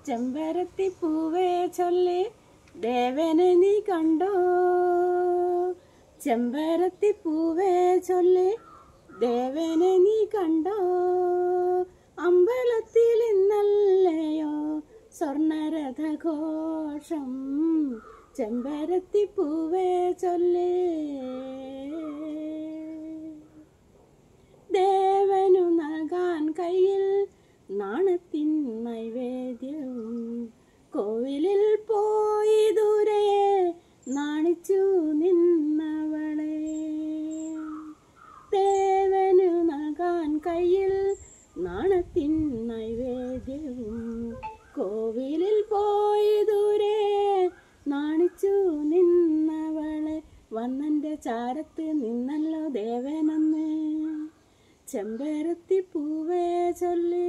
ചെമ്പരത്തി പൂവേ ചൊല്ലി ദേവനെ നീ കണ്ടോ? ചെമ്പരത്തി പൂവേ ചൊല്ലി ദേവനെ നീ കണ്ടോ? അമ്പലത്തിൽ ഇന്നല്ലയോ സ്വർണരഥഘോഷം, ചെമ്പരത്തി പൂവേ ചൊല്ലി. ദേവനു നൽകാൻ കയ്യിൽ നാണത്തിൻ നൈവേദ്യവും, കോവിലിൽ പോയി ദൂരെ നാണിച്ചു നിന്നവളെ. ദേവനു നൽകാൻ കയ്യിൽ നാണത്തിൻ നൈവേദ്യവും, കോവിലിൽ പോയി ദൂരെ നാണിച്ചു നിന്നവളെ. വന്നന്റെ ചാരത്ത് നിന്നല്ലോ ദേവനെന്ന് ചെമ്പരത്തി പൂവേ ചൊല്ലി.